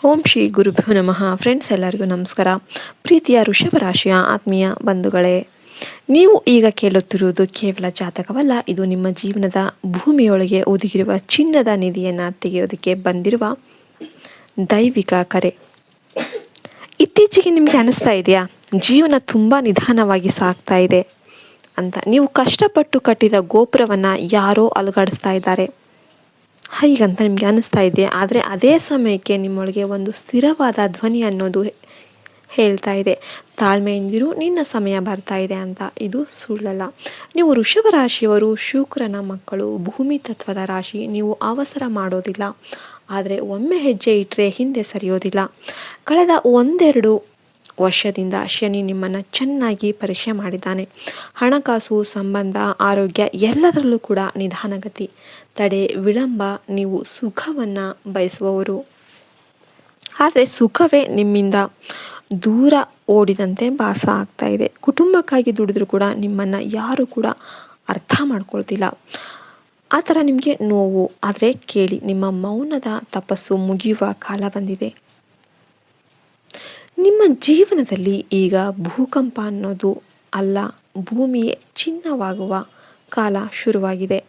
ಓಂ ಶ್ರೀ ಗುರುಭ್ಯೋ ನಮಃ. ಫ್ರೆಂಡ್ಸ್, ಎಲ್ಲರಿಗೂ ನಮಸ್ಕಾರ. ಪ್ರೀತಿಯ ವೃಷಭ ರಾಶಿಯ ಆತ್ಮೀಯ ಬಂಧುಗಳೇ, ನೀವು ಈಗ ಕೇಳುತ್ತಿರುವುದು ಕೇವಲ ಜಾತಕವಲ್ಲ, ಇದು ನಿಮ್ಮ ಜೀವನದ ಭೂಮಿಯೊಳಗೆ ಒದಗಿರುವ ಚಿನ್ನದ ನಿಧಿಯನ್ನು ತೆಗೆಯೋದಕ್ಕೆ ಬಂದಿರುವ ದೈವಿಕ ಕರೆ. ಇತ್ತೀಚೆಗೆ ನಿಮಗೆ ಅನಿಸ್ತಾ ಇದೆಯಾ, ಜೀವನ ತುಂಬ ನಿಧಾನವಾಗಿ ಸಾಗ್ತಾ ಇದೆ ಅಂತ? ನೀವು ಕಷ್ಟಪಟ್ಟು ಕಟ್ಟಿದ ಗೋಪುರವನ್ನು ಯಾರೋ ಅಲುಗಾಡಿಸ್ತಾ ಇದ್ದಾರೆ ಹೀಗಂತ ನಿಮಗೆ ಅನಿಸ್ತಾ ಇದೆ. ಆದರೆ ಅದೇ ಸಮಯಕ್ಕೆ ನಿಮ್ಮೊಳಗೆ ಒಂದು ಸ್ಥಿರವಾದ ಧ್ವನಿ ಅನ್ನೋದು ಹೇಳ್ತಾ ಇದೆ, ತಾಳ್ಮೆಯಿಂದಿರು, ನಿನ್ನ ಸಮಯ ಬರ್ತಾ ಇದೆ ಅಂತ. ಇದು ಸುಳ್ಳಲ್ಲ. ನೀವು ವೃಷಭ ರಾಶಿಯವರು, ಶುಕ್ರನ ಮಕ್ಕಳು, ಭೂಮಿ ತತ್ವದ ರಾಶಿ. ನೀವು ಅವಸರ ಮಾಡೋದಿಲ್ಲ, ಆದರೆ ಒಮ್ಮೆ ಹೆಜ್ಜೆ ಇಟ್ಟರೆ ಹಿಂದೆ ಸರಿಯೋದಿಲ್ಲ. ಕಳೆದ ಒಂದೆರಡು ವರ್ಷದಿಂದ ಶನಿ ನಿಮ್ಮನ್ನು ಚೆನ್ನಾಗಿ ಪರೀಕ್ಷೆ ಮಾಡಿದ್ದಾನೆ. ಹಣಕಾಸು, ಸಂಬಂಧ, ಆರೋಗ್ಯ ಎಲ್ಲದರಲ್ಲೂ ಕೂಡ ನಿಧಾನಗತಿ, ತಡೆ, ವಿಳಂಬ. ನೀವು ಸುಖವನ್ನು ಬಯಸುವವರು, ಆದರೆ ಸುಖವೇ ನಿಮ್ಮಿಂದ ದೂರ ಓಡಿದಂತೆ ಭಾಸ ಆಗ್ತಾ ಇದೆ. ಕುಟುಂಬಕ್ಕಾಗಿ ದುಡಿದ್ರೂ ಕೂಡ ನಿಮ್ಮನ್ನು ಯಾರೂ ಕೂಡ ಅರ್ಥ ಮಾಡ್ಕೊಳ್ತಿಲ್ಲ. ಆ ಥರ ನಿಮಗೆ ನೋವು. ಆದರೆ ಕೇಳಿ, ನಿಮ್ಮ ಮೌನದ ತಪಸ್ಸು ಮುಗಿಯುವ ಕಾಲ ಬಂದಿದೆ. ನಿಮ್ಮ ಜೀವನದಲ್ಲಿ ಈಗ ಭೂಕಂಪ ಅನ್ನೋದು ಅಲ್ಲ, ಭೂಮಿಯೇ ಚಿನ್ನವಾಗುವ ಕಾಲ ಶುರುವಾಗಿದೆ.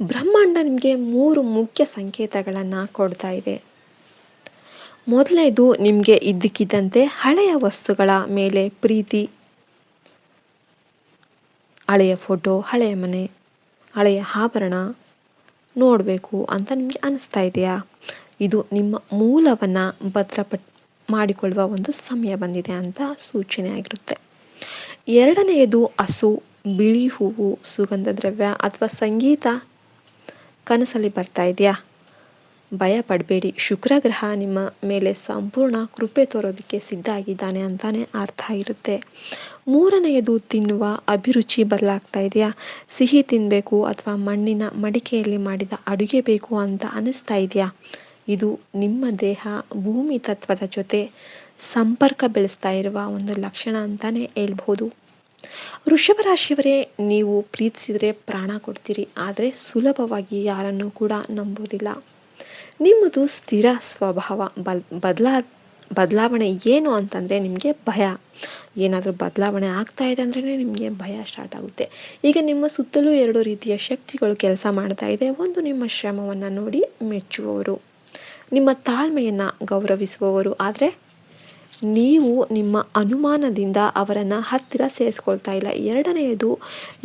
ಬ್ರಹ್ಮಾಂಡ ನಿಮಗೆ 3 ಮುಖ್ಯ ಸಂಕೇತಗಳನ್ನು ಕೊಡ್ತಾ ಇದೆ. ಮೊದಲನೇದು, ನಿಮಗೆ ಇದ್ದಕ್ಕಿದ್ದಂತೆ ಹಳೆಯ ವಸ್ತುಗಳ ಮೇಲೆ ಪ್ರೀತಿ. ಹಳೆಯ ಫೋಟೋ, ಹಳೆಯ ಮನೆ, ಹಳೆಯ ಆಭರಣ ನೋಡಬೇಕು ಅಂತ ನಿಮಗೆ ಅನಿಸ್ತಾ ಇದೆಯಾ? ಇದು ನಿಮ್ಮ ಮೂಲವನ್ನು ಮಾಡಿಕೊಳ್ಳುವ ಒಂದು ಸಮಯ ಬಂದಿದೆ ಅಂತ ಸೂಚನೆ ಆಗಿರುತ್ತೆ. ಎರಡನೆಯದು, ಹಸು, ಬಿಳಿ ಹೂವು, ಸುಗಂಧ ದ್ರವ್ಯ ಅಥವಾ ಸಂಗೀತ ಕನಸಲ್ಲಿ ಬರ್ತಾ ಇದೆಯಾ? ಭಯ ಪಡಬೇಡಿ, ಶುಕ್ರ ಗ್ರಹ ನಿಮ್ಮ ಮೇಲೆ ಸಂಪೂರ್ಣ ಕೃಪೆ ತೋರೋದಕ್ಕೆ ಸಿದ್ಧ ಆಗಿದ್ದಾನೆ ಅಂತಾನೆ ಅರ್ಥ ಇರುತ್ತೆ. ಮೂರನೆಯದು, ತಿನ್ನುವ ಅಭಿರುಚಿ ಬದಲಾಗ್ತಾ ಇದೆಯಾ? ಸಿಹಿ ತಿನ್ನಬೇಕು ಅಥವಾ ಮಣ್ಣಿನ ಮಡಿಕೆಯಲ್ಲಿ ಮಾಡಿದ ಅಡುಗೆ ಬೇಕು ಅಂತ ಅನಿಸ್ತಾ ಇದೆಯಾ? ಇದು ನಿಮ್ಮ ದೇಹ ಭೂಮಿ ತತ್ವದ ಜೊತೆ ಸಂಪರ್ಕ ಬೆಳೆಸ್ತಾ ಇರುವ ಒಂದು ಲಕ್ಷಣ ಅಂತಾನೆ ಹೇಳ್ಬೋದು. ವೃಷಭ ರಾಶಿಯವರೇ, ನೀವು ಪ್ರೀತಿಸಿದರೆ ಪ್ರಾಣ ಕೊಡ್ತೀರಿ, ಆದರೆ ಸುಲಭವಾಗಿ ಯಾರನ್ನು ಕೂಡ ನಂಬೋದಿಲ್ಲ. ನಿಮ್ಮದು ಸ್ಥಿರ ಸ್ವಭಾವ. ಬದಲಾವಣೆ ಏನು ಅಂತಂದರೆ ನಿಮಗೆ ಭಯ. ಏನಾದರೂ ಬದಲಾವಣೆ ಆಗ್ತಾ ಇದೆ ಅಂದ್ರೆ ನಿಮಗೆ ಭಯ ಸ್ಟಾರ್ಟ್ ಆಗುತ್ತೆ. ಈಗ ನಿಮ್ಮ ಸುತ್ತಲೂ 2 ರೀತಿಯ ಶಕ್ತಿಗಳು ಕೆಲಸ ಮಾಡ್ತಾ ಇದೆ. ಒಂದು, ನಿಮ್ಮ ಶ್ರಮವನ್ನು ನೋಡಿ ಮೆಚ್ಚುವವರು, ನಿಮ್ಮ ತಾಳ್ಮೆಯನ್ನು ಗೌರವಿಸುವವರು. ಆದರೆ ನೀವು ನಿಮ್ಮ ಅನುಮಾನದಿಂದ ಅವರನ್ನು ಹತ್ತಿರ ಸೇರಿಸ್ಕೊಳ್ತಾ ಇಲ್ಲ. ಎರಡನೆಯದು,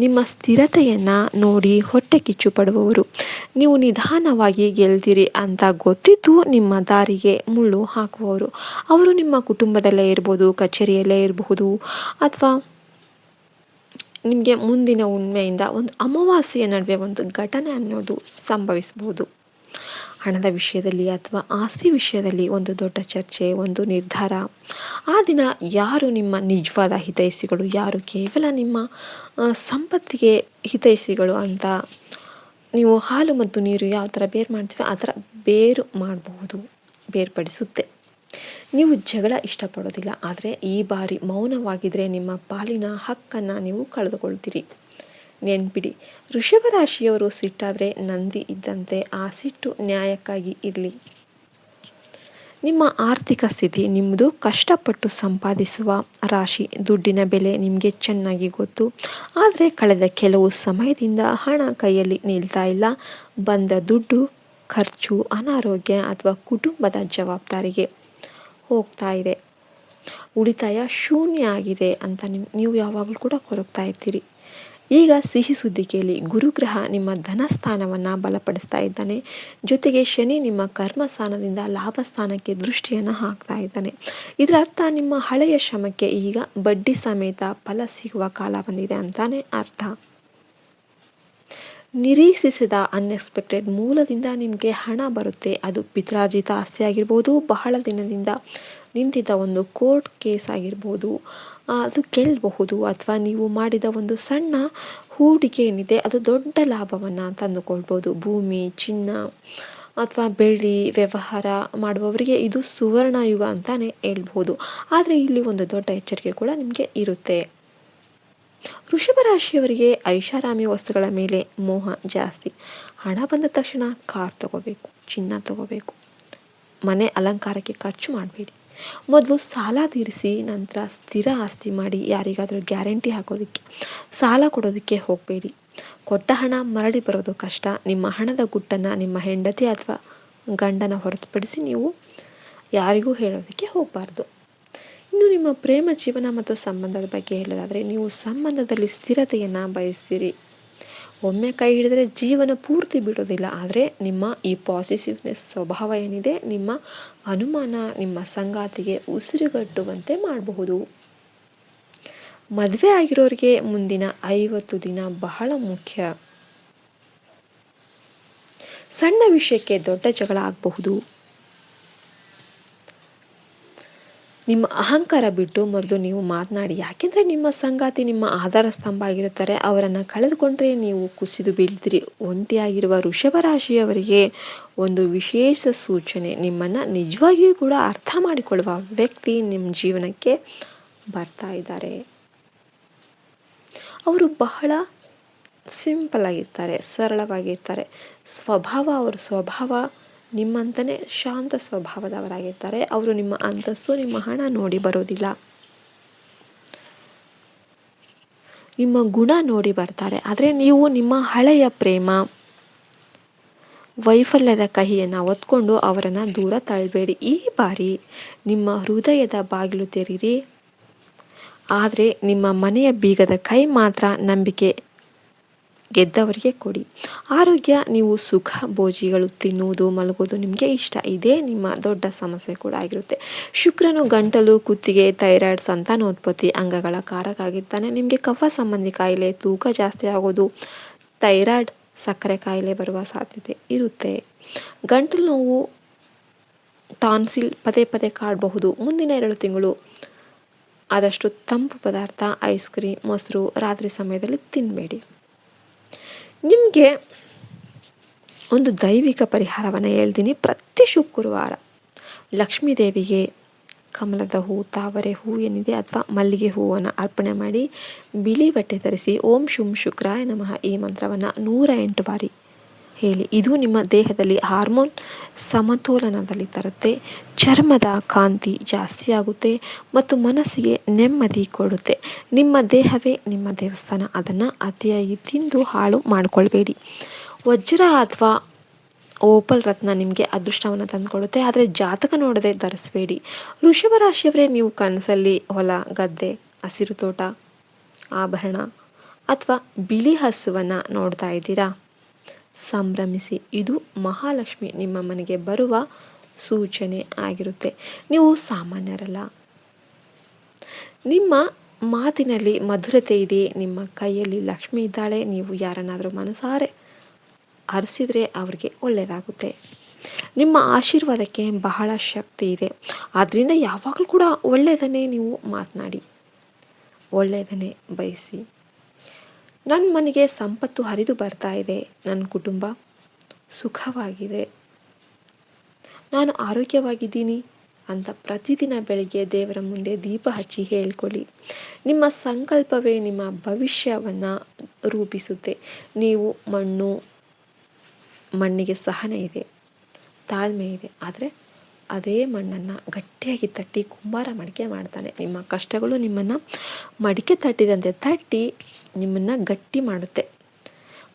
ನಿಮ್ಮ ಸ್ಥಿರತೆಯನ್ನು ನೋಡಿ ಹೊಟ್ಟೆ ಕಿಚ್ಚು ಪಡುವವರು. ನೀವು ನಿಧಾನವಾಗಿ ಗೆಲ್ತೀರಿ ಅಂತ ಗೊತ್ತಿದ್ದು ನಿಮ್ಮ ದಾರಿಗೆ ಮುಳ್ಳು ಹಾಕುವವರು. ಅವರು ನಿಮ್ಮ ಕುಟುಂಬದಲ್ಲೇ ಇರ್ಬೋದು, ಕಚೇರಿಯಲ್ಲೇ ಇರಬಹುದು, ಅಥವಾ ನಿಮಗೆ ಮುಂದಿನ ಉಣ್ಮೆಯಿಂದ ಒಂದು ಅಮಾವಾಸ್ಯೆಯ ನಡುವೆ ಒಂದು ಘಟನೆ ಅನ್ನೋದು ಸಂಭವಿಸಬಹುದು. ಹಣದ ವಿಷಯದಲ್ಲಿ ಅಥವಾ ಆಸ್ತಿ ವಿಷಯದಲ್ಲಿ ಒಂದು ದೊಡ್ಡ ಚರ್ಚೆ, ಒಂದು ನಿರ್ಧಾರ. ಆ ದಿನ ಯಾರು ನಿಮ್ಮ ನಿಜವಾದ ಹಿತೈಷಿಗಳು, ಯಾರು ಕೇವಲ ನಿಮ್ಮ ಸಂಪತ್ತಿಗೆ ಹಿತೈಷಿಗಳು ಅಂತ ನೀವು ಹಾಲು ಮತ್ತು ನೀರು ಯಾವ ಥರ ಬೇರು ಮಾಡ್ತೀವಿ ಆ ಥರ ಬೇರು ಮಾಡಬಹುದು, ಬೇರ್ಪಡಿಸುತ್ತೆ. ನೀವು ಜಗಳ ಇಷ್ಟಪಡೋದಿಲ್ಲ, ಆದರೆ ಈ ಬಾರಿ ಮೌನವಾಗಿದ್ದರೆ ನಿಮ್ಮ ಪಾಲಿನ ಹಕ್ಕನ್ನು ನೀವು ಕಳೆದುಕೊಳ್ತೀರಿ. ನೆನ್ಪಿಡಿ, ವೃಷಭ ರಾಶಿಯವರು ಸಿಟ್ಟಾದರೆ ನಂದಿ ಇದ್ದಂತೆ. ಆ ಸಿಟ್ಟು ನ್ಯಾಯಕ್ಕಾಗಿ ಇರಲಿ. ನಿಮ್ಮ ಆರ್ಥಿಕ ಸ್ಥಿತಿ, ನಿಮ್ಮದು ಕಷ್ಟಪಟ್ಟು ಸಂಪಾದಿಸುವ ರಾಶಿ. ದುಡ್ಡಿನ ಬೆಲೆ ನಿಮಗೆ ಚೆನ್ನಾಗಿ ಗೊತ್ತು, ಆದರೆ ಕಳೆದ ಕೆಲವು ಸಮಯದಿಂದ ಹಣ ಕೈಯಲ್ಲಿ ನಿಲ್ತಾ ಇಲ್ಲ. ಬಂದ ದುಡ್ಡು ಖರ್ಚು, ಅನಾರೋಗ್ಯ ಅಥವಾ ಕುಟುಂಬದ ಜವಾಬ್ದಾರಿಗೆ ಹೋಗ್ತಾ ಇದೆ. ಉಳಿತಾಯ ಶೂನ್ಯ ಆಗಿದೆ ಅಂತ ನೀವು ಯಾವಾಗಲೂ ಕೂಡ ಕೊರಗ್ತಾ ಇರ್ತೀರಿ. ಈಗ ಸಿಹಿ ಸುದ್ದಿ ಕೇಳಿ, ಗುರುಗ್ರಹ ನಿಮ್ಮ ಧನಸ್ಥಾನವನ್ನು ಬಲಪಡಿಸ್ತಾ ಇದ್ದಾನೆ. ಜೊತೆಗೆ ಶನಿ ನಿಮ್ಮ ಕರ್ಮಸ್ಥಾನದಿಂದ ಲಾಭಸ್ಥಾನಕ್ಕೆ ದೃಷ್ಟಿಯನ್ನು ಹಾಕ್ತಾ ಇದ್ದಾನೆ. ಇದರ ಅರ್ಥ ನಿಮ್ಮ ಹಳೆಯ ಶ್ರಮಕ್ಕೆ ಈಗ ಬಡ್ಡಿ ಸಮೇತ ಫಲ ಸಿಗುವ ಕಾಲ ಬಂದಿದೆ ಅಂತಾನೆ ಅರ್ಥ. ನಿರೀಕ್ಷಿಸಿದ ಅನ್ಎಕ್ಸ್ಪೆಕ್ಟೆಡ್ ಮೂಲದಿಂದ ನಿಮಗೆ ಹಣ ಬರುತ್ತೆ. ಅದು ಪಿತ್ರಾರ್ಜಿತ ಆಸ್ತಿ ಆಗಿರ್ಬೋದು, ಬಹಳ ದಿನದಿಂದ ನಿಂತಿದ್ದ ಒಂದು ಕೋರ್ಟ್ ಕೇಸ್ ಆಗಿರ್ಬೋದು, ಅದು ಗೆಲ್ಲಬಹುದು. ಅಥವಾ ನೀವು ಮಾಡಿದ ಒಂದು ಸಣ್ಣ ಹೂಡಿಕೆ ಏನಿದೆ ಅದು ದೊಡ್ಡ ಲಾಭವನ್ನು ತಂದುಕೊಳ್ಬೋದು. ಭೂಮಿ, ಚಿನ್ನ ಅಥವಾ ಬೆಳ್ಳಿ ವ್ಯವಹಾರ ಮಾಡುವವರಿಗೆ ಇದು ಸುವರ್ಣ ಯುಗ ಅಂತಾನೆ ಹೇಳ್ಬೋದು. ಆದರೆ ಇಲ್ಲಿ ಒಂದು ದೊಡ್ಡ ಎಚ್ಚರಿಕೆ ಕೂಡ ನಿಮಗೆ ಇರುತ್ತೆ. ವೃಷಭ ರಾಶಿಯವರಿಗೆ ಐಷಾರಾಮಿ ವಸ್ತುಗಳ ಮೇಲೆ ಮೋಹ ಜಾಸ್ತಿ. ಹಣ ಬಂದ ತಕ್ಷಣ ಕಾರ್ ತಗೋಬೇಕು, ಚಿನ್ನ ತಗೋಬೇಕು, ಮನೆ ಅಲಂಕಾರಕ್ಕೆ ಖರ್ಚು ಮಾಡಬೇಡಿ. ಮೊದಲು ಸಾಲ ತೀರಿಸಿ ನಂತರ ಸ್ಥಿರ ಆಸ್ತಿ ಮಾಡಿ. ಯಾರಿಗಾದರೂ ಗ್ಯಾರಂಟಿ ಹಾಕೋದಕ್ಕೆ, ಸಾಲ ಕೊಡೋದಕ್ಕೆ ಹೋಗಬೇಡಿ. ಕೊಟ್ಟ ಹಣ ಮರಳಿ ಬರೋದು ಕಷ್ಟ. ನಿಮ್ಮ ಹಣದ ಗುಟ್ಟನ್ನು ನಿಮ್ಮ ಹೆಂಡತಿ ಅಥವಾ ಗಂಡನ ಹೊರತುಪಡಿಸಿ ನೀವು ಯಾರಿಗೂ ಹೇಳೋದಕ್ಕೆ ಹೋಗಬಾರ್ದು. ಇನ್ನು ನಿಮ್ಮ ಪ್ರೇಮ ಜೀವನ ಮತ್ತು ಸಂಬಂಧದ ಬಗ್ಗೆ ಹೇಳೋದಾದರೆ, ನೀವು ಸಂಬಂಧದಲ್ಲಿ ಸ್ಥಿರತೆಯನ್ನು ಬಯಸ್ತೀರಿ. ಒಮ್ಮೆ ಕೈ ಹಿಡಿದರೆ ಜೀವನ ಪೂರ್ತಿ ಬಿಡೋದಿಲ್ಲ. ಆದರೆ ನಿಮ್ಮ ಈ ಪಾಸಿಟಿವ್ನೆಸ್ ಸ್ವಭಾವ ಏನಿದೆ, ನಿಮ್ಮ ಅನುಮಾನ ನಿಮ್ಮ ಸಂಗಾತಿಗೆ ಉಸಿರುಗಟ್ಟುವಂತೆ ಮಾಡಬಹುದು. ಮದುವೆ ಆಗಿರೋರಿಗೆ ಮುಂದಿನ 50 ದಿನ ಬಹಳ ಮುಖ್ಯ. ಸಣ್ಣ ವಿಷಯಕ್ಕೆ ದೊಡ್ಡ ಜಗಳ ಆಗಬಹುದು. ನಿಮ್ಮ ಅಹಂಕಾರ ಬಿಟ್ಟು ಮೊದಲು ನೀವು ಮಾತನಾಡಿ. ಯಾಕೆಂದರೆ ನಿಮ್ಮ ಸಂಗಾತಿ ನಿಮ್ಮ ಆಧಾರ ಸ್ತಂಭ ಆಗಿರುತ್ತಾರೆ. ಅವರನ್ನು ಕಳೆದುಕೊಂಡ್ರೆ ನೀವು ಕುಸಿದು ಬೀಳ್ತೀರಿ. ಒಂಟಿಯಾಗಿರುವ ವೃಷಭ ರಾಶಿಯವರಿಗೆ ಒಂದು ವಿಶೇಷ ಸೂಚನೆ. ನಿಮ್ಮನ್ನು ನಿಜವಾಗಿಯೂ ಕೂಡ ಅರ್ಥ ಮಾಡಿಕೊಳ್ಳುವ ವ್ಯಕ್ತಿ ನಿಮ್ಮ ಜೀವನಕ್ಕೆ ಬರ್ತಾ ಇದ್ದಾರೆ. ಅವರು ಬಹಳ ಸಿಂಪಲ್ ಆಗಿರ್ತಾರೆ, ಸರಳವಾಗಿರ್ತಾರೆ. ಅವ್ರ ಸ್ವಭಾವ ನಿಮ್ಮಂತಲೇ ಶಾಂತ ಸ್ವಭಾವದವರಾಗಿರ್ತಾರೆ. ಅವರು ನಿಮ್ಮ ಅಂತಸ್ತು, ನಿಮ್ಮ ಹಣ ನೋಡಿ ಬರೋದಿಲ್ಲ, ನಿಮ್ಮ ಗುಣ ನೋಡಿ ಬರ್ತಾರೆ. ಆದರೆ ನೀವು ನಿಮ್ಮ ಹಳೆಯ ಪ್ರೇಮ, ವೈಫಲ್ಯದ ಕಹಿಯನ್ನು ಹೊತ್ಕೊಂಡು ಅವರನ್ನು ದೂರ ತಳ್ಳಬೇಡಿ. ಈ ಬಾರಿ ನಿಮ್ಮ ಹೃದಯದ ಬಾಗಿಲು ತೆರೀರಿ. ಆದರೆ ನಿಮ್ಮ ಮನೆಯ ಬೀಗದ ಕೈ ಮಾತ್ರ ನಂಬಿಕೆ ಗೆದ್ದವರಿಗೆ ಕೊಡಿ. ಆರೋಗ್ಯ, ನೀವು ಸುಖ ಭೋಜಿಗಳು, ತಿನ್ನುವುದು ಮಲಗುವುದು ನಿಮಗೆ ಇಷ್ಟ. ಇದೇ ನಿಮ್ಮ ದೊಡ್ಡ ಸಮಸ್ಯೆ ಕೂಡ ಆಗಿರುತ್ತೆ. ಶುಕ್ರನು ಗಂಟಲು, ಕುತ್ತಿಗೆ, ಥೈರಾಯ್ಡ್, ಸಂತಾನೋತ್ಪತ್ತಿ ಅಂಗಗಳ ಕಾರಕ ಆಗಿರ್ತಾನೆ. ನಿಮಗೆ ಕಫ ಸಂಬಂಧಿ ಕಾಯಿಲೆ, ತೂಕ ಜಾಸ್ತಿ ಆಗೋದು, ಥೈರಾಯ್ಡ್, ಸಕ್ಕರೆ ಕಾಯಿಲೆ ಬರುವ ಸಾಧ್ಯತೆ ಇರುತ್ತೆ. ಗಂಟಲು ನೋವು, ಟಾನ್ಸಿಲ್ ಪದೇ ಪದೇ ಕಾಡಬಹುದು. ಮುಂದಿನ 2 ತಿಂಗಳು ಆದಷ್ಟು ತಂಪು ಪದಾರ್ಥ, ಐಸ್ ಕ್ರೀಮ್, ಮೊಸರು ರಾತ್ರಿ ಸಮಯದಲ್ಲಿ ತಿನ್ನಬೇಡಿ. ನಿಮಗೆ ಒಂದು ದೈವಿಕ ಪರಿಹಾರವನ್ನು ಹೇಳ್ತೀನಿ. ಪ್ರತಿ ಶುಕ್ರವಾರ ಲಕ್ಷ್ಮೀ ದೇವಿಗೆ ಕಮಲದ ಹೂ, ತಾವರೆ ಹೂ ಏನಿದೆ ಅಥವಾ ಮಲ್ಲಿಗೆ ಹೂವನ್ನು ಅರ್ಪಣೆ ಮಾಡಿ, ಬಿಳಿ ಬಟ್ಟೆ ಧರಿಸಿ, ಓಂ ಶುಂ ಶುಕ್ರಾಯ ನಮಃ ಈ ಮಂತ್ರವನ್ನು 108 ಬಾರಿ ಹೇಳಿ. ಇದು ನಿಮ್ಮ ದೇಹದಲ್ಲಿ ಹಾರ್ಮೋನ್ ಸಮತೋಲನದಲ್ಲಿ ತರುತ್ತೆ. ಚರ್ಮದ ಕಾಂತಿ ಜಾಸ್ತಿ ಆಗುತ್ತೆ ಮತ್ತು ಮನಸ್ಸಿಗೆ ನೆಮ್ಮದಿ ಕೊಡುತ್ತೆ. ನಿಮ್ಮ ದೇಹವೇ ನಿಮ್ಮ ದೇವಸ್ಥಾನ. ಅದನ್ನು ಅತಿಯಾಗಿ ತಿಂದು ಹಾಳು ಮಾಡಿಕೊಳ್ಬೇಡಿ. ವಜ್ರ ಅಥವಾ ಓಪಲ್ ರತ್ನ ನಿಮಗೆ ಅದೃಷ್ಟವನ್ನು ತಂದುಕೊಡುತ್ತೆ. ಆದರೆ ಜಾತಕ ನೋಡದೆ ಧರಿಸಬೇಡಿ. ವೃಷಭ ರಾಶಿಯವರೇ, ನೀವು ಕನಸಲ್ಲಿ ಹೊಲ, ಗದ್ದೆ, ಹಸಿರು ತೋಟ, ಆಭರಣ ಅಥವಾ ಬಿಳಿ ಹಸುವನ್ನು ನೋಡ್ತಾ ಇದ್ದೀರಾ? ಸಂಭ್ರಮಿಸಿ. ಇದು ಮಹಾಲಕ್ಷ್ಮಿ ನಿಮ್ಮ ಮನೆಗೆ ಬರುವ ಸೂಚನೆ ಆಗಿರುತ್ತೆ. ನೀವು ಸಾಮಾನ್ಯರಲ್ಲ. ನಿಮ್ಮ ಮಾತಿನಲ್ಲಿ ಮಧುರತೆ ಇದೆ. ನಿಮ್ಮ ಕೈಯಲ್ಲಿ ಲಕ್ಷ್ಮಿ ಇದ್ದಾಳೆ. ನೀವು ಯಾರನ್ನಾದರೂ ಮನಸಾರೆ ಹರಿಸಿದರೆ ಅವರಿಗೆ ಒಳ್ಳೆಯದಾಗುತ್ತೆ. ನಿಮ್ಮ ಆಶೀರ್ವಾದಕ್ಕೆ ಬಹಳ ಶಕ್ತಿ ಇದೆ. ಆದ್ದರಿಂದ ಯಾವಾಗಲೂ ಕೂಡ ಒಳ್ಳೆಯದನ್ನೇ ನೀವು ಮಾತನಾಡಿ, ಒಳ್ಳೆಯದನ್ನೇ ಬಯಸಿ. ನನ್ನ ಮನೆಗೆ ಸಂಪತ್ತು ಹರಿದು ಬರ್ತಾ ಇದೆ, ನನ್ನ ಕುಟುಂಬ ಸುಖವಾಗಿದೆ, ನಾನು ಆರೋಗ್ಯವಾಗಿದ್ದೀನಿ ಅಂತ ಪ್ರತಿದಿನ ಬೆಳಗ್ಗೆ ದೇವರ ಮುಂದೆ ದೀಪ ಹಚ್ಚಿ ಹೇಳ್ಕೊಳ್ಳಿ. ನಿಮ್ಮ ಸಂಕಲ್ಪವೇ ನಿಮ್ಮ ಭವಿಷ್ಯವನ್ನು ರೂಪಿಸುತ್ತೆ. ನೀವು ಮಣ್ಣಿಗೆ ಸಹನೆ ಇದೆ, ತಾಳ್ಮೆ ಇದೆ. ಆದರೆ ಅದೇ ಮಣ್ಣನ್ನು ಗಟ್ಟಿಯಾಗಿ ತಟ್ಟಿ ಕುಂಬಾರ ಮಡಿಕೆ ಮಾಡ್ತಾನೆ. ನಿಮ್ಮ ಕಷ್ಟಗಳು ನಿಮ್ಮನ್ನು ಮಡಿಕೆ ತಟ್ಟಿದಂತೆ ತಟ್ಟಿ ನಿಮ್ಮನ್ನು ಗಟ್ಟಿ ಮಾಡುತ್ತೆ.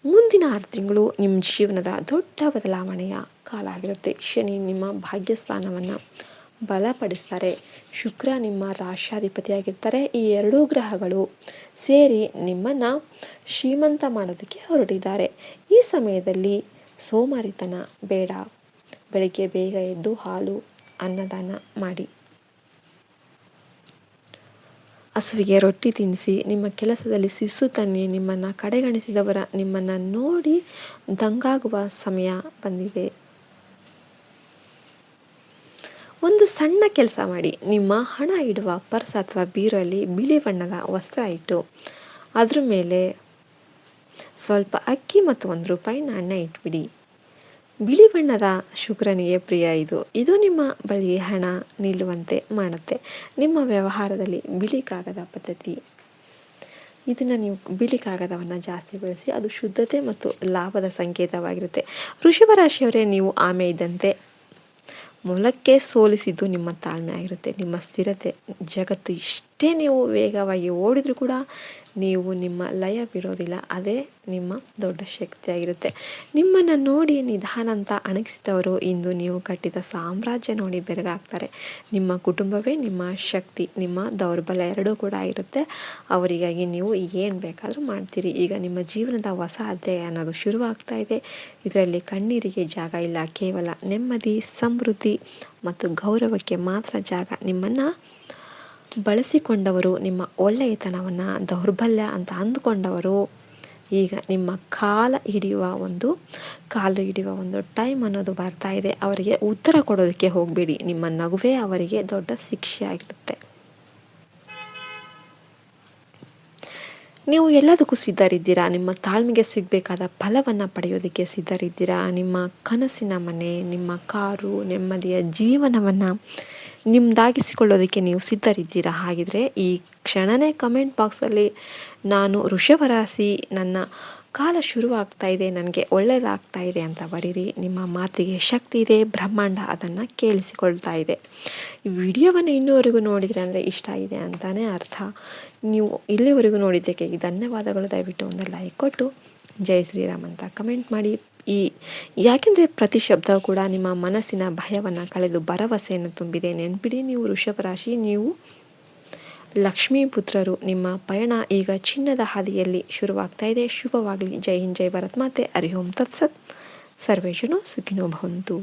ಮುಂದಿನ 6 ತಿಂಗಳು ನಿಮ್ಮ ಜೀವನದ ದೊಡ್ಡ ಬದಲಾವಣೆಯ ಕಾಲ ಆಗಿರುತ್ತೆ. ಶನಿ ನಿಮ್ಮ ಭಾಗ್ಯಸ್ಥಾನವನ್ನು ಬಲಪಡಿಸ್ತಾರೆ. ಶುಕ್ರ ನಿಮ್ಮ ರಾಶ್ಯಾಧಿಪತಿಯಾಗಿರ್ತಾರೆ. ಈ 2 ಗ್ರಹಗಳು ಸೇರಿ ನಿಮ್ಮನ್ನು ಶ್ರೀಮಂತ ಮಾಡೋದಕ್ಕೆ ಹೊರಟಿದ್ದಾರೆ. ಈ ಸಮಯದಲ್ಲಿ ಸೋಮಾರಿತನ ಬೇಡ. ಬೆಳಗ್ಗೆ ಬೇಗ ಎದ್ದು ಹಾಲು, ಅನ್ನದಾನ ಮಾಡಿ, ಹಸುವಿಗೆ ರೊಟ್ಟಿ ತಿನ್ನಿಸಿ. ನಿಮ್ಮ ಕೆಲಸದಲ್ಲಿ ಶಿಸ್ತು ತನ್ನಿ. ನಿಮ್ಮನ್ನು ಕಡೆಗಣಿಸಿದವರ ನಿಮ್ಮನ್ನು ನೋಡಿ ದಂಗಾಗುವ ಸಮಯ ಬಂದಿದೆ. ಒಂದು ಸಣ್ಣ ಕೆಲಸ ಮಾಡಿ. ನಿಮ್ಮ ಹಣ ಇಡುವ ಪರ್ಸ್ ಅಥವಾ ಬೀರಲ್ಲಿ ಬಿಳಿ ಬಣ್ಣದ ವಸ್ತ್ರ ಇಟ್ಟು ಅದ್ರ ಮೇಲೆ ಸ್ವಲ್ಪ ಅಕ್ಕಿ ಮತ್ತು 1 ರೂಪಾಯಿ ನಾಣ್ಯ ಇಟ್ಬಿಡಿ. ಬಿಳಿ ಬಣ್ಣದ ಶುಕ್ರನಿಗೆ ಪ್ರಿಯ ಇದು ನಿಮ್ಮ ಬಳಿ ಹಣ ನಿಲ್ಲುವಂತೆ ಮಾಡುತ್ತೆ. ನಿಮ್ಮ ವ್ಯವಹಾರದಲ್ಲಿ ಬಿಳಿ ಕಾಗದ ಪದ್ಧತಿ, ಇದನ್ನು ನೀವು ಬಿಳಿ ಕಾಗದವನ್ನು ಜಾಸ್ತಿ ಬಳಸಿ. ಅದು ಶುದ್ಧತೆ ಮತ್ತು ಲಾಭದ ಸಂಕೇತವಾಗಿರುತ್ತೆ. ವೃಷಭ ರಾಶಿಯವರೇ, ನೀವು ಆಮೆ ಇದ್ದಂತೆ. ಮೊಲಕ್ಕೆ ಸೋಲಿಸಿದ್ದು ನಿಮ್ಮ ತಾಳ್ಮೆ ಆಗಿರುತ್ತೆ, ನಿಮ್ಮ ಸ್ಥಿರತೆ. ಜಗತ್ತು ಇಷ್ಟೇ ನೀವು ವೇಗವಾಗಿ ಓಡಿದರೂ ಕೂಡ ನೀವು ನಿಮ್ಮ ಲಯ ಬಿಡೋದಿಲ್ಲ. ಅದೇ ನಿಮ್ಮ ದೊಡ್ಡ ಶಕ್ತಿಯಾಗಿರುತ್ತೆ. ನಿಮ್ಮನ್ನು ನೋಡಿ ನಿಧಾನ ಅಂತ ಅಣಗಿಸಿದವರು ಇಂದು ನೀವು ಕಟ್ಟಿದ ಸಾಮ್ರಾಜ್ಯ ನೋಡಿ ಬೆರಗಾಗ್ತಾರೆ. ನಿಮ್ಮ ಕುಟುಂಬವೇ ನಿಮ್ಮ ಶಕ್ತಿ, ನಿಮ್ಮ ದೌರ್ಬಲ್ಯ ಎರಡೂ ಕೂಡ ಇರುತ್ತೆ. ಅವರಿಗಾಗಿ ನೀವು ಏನು ಬೇಕಾದರೂ ಮಾಡ್ತೀರಿ. ಈಗ ನಿಮ್ಮ ಜೀವನದ ಹೊಸ ಅಧ್ಯಾಯ ಅನ್ನೋದು ಶುರುವಾಗ್ತಾ ಇದೆ. ಇದರಲ್ಲಿ ಕಣ್ಣೀರಿಗೆ ಜಾಗ ಇಲ್ಲ, ಕೇವಲ ನೆಮ್ಮದಿ, ಸಮೃದ್ಧಿ ಮತ್ತು ಗೌರವಕ್ಕೆ ಮಾತ್ರ ಜಾಗ. ನಿಮ್ಮನ್ನು ಬಳಸಿಕೊಂಡವರು, ನಿಮ್ಮ ಒಳ್ಳೆಯತನವನ್ನು ದೌರ್ಬಲ್ಯ ಅಂತ ಅಂದುಕೊಂಡವರು ಈಗ ನಿಮ್ಮ ಕಾಲು ಹಿಡಿಯುವ ಒಂದು ಟೈಮ್ ಅನ್ನೋದು ಬರ್ತಾ ಇದೆ. ಅವರಿಗೆ ಉತ್ತರ ಕೊಡೋದಕ್ಕೆ ಹೋಗಬೇಡಿ. ನಿಮ್ಮ ನಗುವೇ ಅವರಿಗೆ ದೊಡ್ಡ ಶಿಕ್ಷೆ ಆಗಿರುತ್ತೆ. ನೀವು ಎಲ್ಲದಕ್ಕೂ ಸಿದ್ಧರಿದ್ದೀರಾ. ನಿಮ್ಮ ತಾಳ್ಮೆಗೆ ಸಿಗಬೇಕಾದ ಫಲವನ್ನು ಪಡೆಯೋದಕ್ಕೆ ಸಿದ್ಧರಿದ್ದೀರಾ. ನಿಮ್ಮ ಕನಸಿನ ಮನೆ, ನಿಮ್ಮ ಕಾರು, ನೆಮ್ಮದಿಯ ಜೀವನವನ್ನು ನಿಮ್ಮದಾಗಿಸಿಕೊಳ್ಳೋದಕ್ಕೆ ನೀವು ಸಿದ್ಧರಿದ್ದೀರಾ. ಹಾಗಿದ್ರೆ ಈ ಕ್ಷಣನೇ ಕಮೆಂಟ್ ಬಾಕ್ಸಲ್ಲಿ ನಾನು ವೃಷಭ ರಾಶಿ, ನನ್ನ ಕಾಲ ಶುರುವಾಗ್ತಾ ಇದೆ, ನನಗೆ ಒಳ್ಳೆಯದಾಗ್ತಾ ಇದೆ ಅಂತ ಬರೀರಿ. ನಿಮ್ಮ ಮಾತಿಗೆ ಶಕ್ತಿ ಇದೆ, ಬ್ರಹ್ಮಾಂಡ ಅದನ್ನು ಕೇಳಿಸಿಕೊಳ್ತಾ ಇದೆ. ಈ ವಿಡಿಯೋವನ್ನು ಇನ್ನೂವರೆಗೂ ನೋಡಿದರೆ ಅಂದರೆ ಇಷ್ಟ ಇದೆ ಅಂತಲೇ ಅರ್ಥ. ನೀವು ಇಲ್ಲಿವರೆಗೂ ನೋಡಿದ್ದಕ್ಕೆ ಧನ್ಯವಾದಗಳು. ದಯವಿಟ್ಟು ಒಂದು ಲೈಕ್ ಕೊಟ್ಟು ಜೈ ಶ್ರೀರಾಮ್ ಅಂತ ಕಮೆಂಟ್ ಮಾಡಿ. ಯಾಕೆಂದರೆ ಪ್ರತಿ ಶಬ್ದ ಕೂಡ ನಿಮ್ಮ ಮನಸ್ಸಿನ ಭಯವನ್ನು ಕಳೆದು ಭರವಸೆಯನ್ನು ತುಂಬಿದೆ. ನೆನಪಿಡಿ, ನೀವು ವೃಷಭ ರಾಶಿ, ನೀವು ಲಕ್ಷ್ಮೀ ಪುತ್ರರು. ನಿಮ್ಮ ಪಯಣ ಈಗ ಚಿನ್ನದ ಹಾದಿಯಲ್ಲಿ ಶುರುವಾಗ್ತಾ ಇದೆ. ಶುಭವಾಗಲಿ. ಜೈ ಹಿಂದ್, ಜೈ ಭಾರತ್ ಮಾತೆ. ಹರಿ ಓಂ ತತ್ಸತ್. ಸರ್ವೇ ಜನ ಸುಖಿನೋ ಭವಂತು.